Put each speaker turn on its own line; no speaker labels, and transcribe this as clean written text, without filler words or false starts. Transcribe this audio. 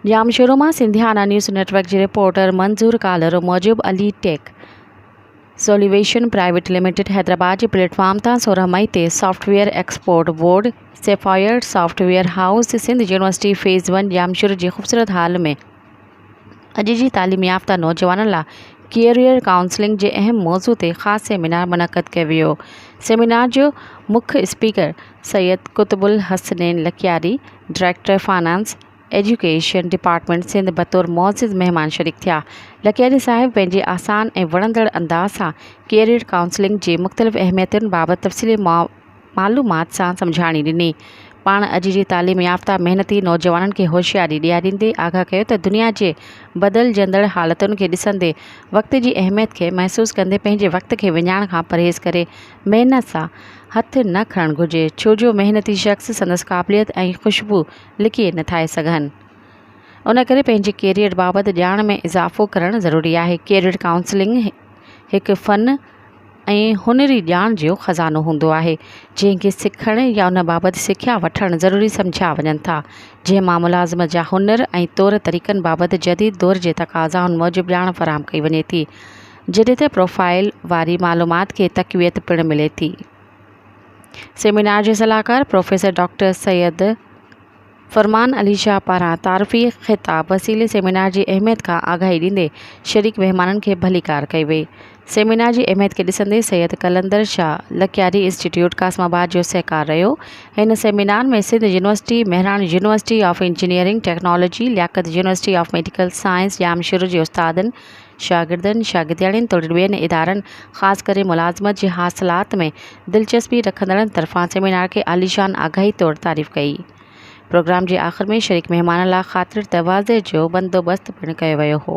जामशोरो मां Sindhiana news network जे reporter Manzoor Kalar मूजिब Ali tech solution private limited Hyderabad जे प्लेटफॉर्म तां 16 मई ते software export board sapphire software house Sindh university phase 1 Jamshoro जे ख़ूबसूरत हाल में अॼु जी तालीम याफ़्ता नौजवाननि लाइ कैरियर काउंसलिंग जे अहम मौज़ू ते ख़ासि सेमिनार मुनक़द कयो वियो। सेमिनार जो मुख्य speaker Syed Qutubul Hasnain Lakiari director finance education department Sindh बतौर मोअज़्ज़िज़ मेहमान शरीक थिया। लकियारी साहिब पंहिंजे आसान ऐं वणंदड़ अंदाज़ सां कैरियर काउंसलिंग जे मुख़्तलिफ़ अहमियतुनि बाबति तफ़सीली मालूमात सां समुझाणी ॾिनी। पाण अॼु जी तालीम याफ़्ता महिनती नौजवाननि खे होशियारी ॾियारींदे आगाह कयो त दुनिया जे बदिलजंदड़ हालतुनि खे ॾिसंदे वक़्त जी अहमियत खे महसूसु कंदे पंहिंजे वक़्त खे विञाइण खां परहेज़ करे महिनत सां हथु न खणणु घुरिजे, छो जो महिनती शख़्स संदसि क़ाबिलियत ऐं ख़ुशबू लिकी न ठाहे सघनि। उन करे पंहिंजे कैरियर बाबति ॼाण में इज़ाफ़ो करणु ज़रूरी आहे। कैरियर काउंसलिंग हिकु फ़न ऐं हुनरी ॼाण जो ख़ज़ानो हूंदो आहे जंहिंखे सिखणु या उन बाबति सिख्या वठणु ज़रूरी सम्झिया वञनि था, जंहिं मां मुलाज़िमत जा हुनर ऐं तौर तरीक़नि बाबति जदीद दौर जे तक़ाज़ाउनि मूजिबि ॼाण फ़राहम कई वञे थी, जॾहिं त प्रोफाइल वारी मालूमात खे तक़वियत पिणु मिले थी। सेमिनार जे सलाहकार प्रोफेसर डॉक्टर सैयद फरमान अली शाह पारां तारीफ़ी ख़िताब वसीले सेमिनार जी अहमियत खां आगाही ॾींदे शरीक महिमाननि खे भलीकार कई वई। सेमिनार जी अहमियत खे ॾिसंदे सैयद कलंदर शाह लकियारी इंस्टीट्यूट कासमाबाद जो सहकार रहियो। हिन सेमिनार में Sindh university, Mehran university of engineering technology, Liaquat university of medical science Jamshoro जे उस्तादनि, शागिर्दनि, शागिर्दियाणियुनि तोड़े ॿियनि इदारनि ख़ासि करे मुलाज़िमत जे हासिलात में दिलचस्पी रखंदड़नि तरफ़ां सेमिनार खे आलीशान आगाही तौरु तारीफ़ कई। प्रोग्राम जे आख़िर में शरीक महिमाननि लाइ ख़ातिर तवाज़े जो बंदोबस्तु पिणु कयो वियो हो।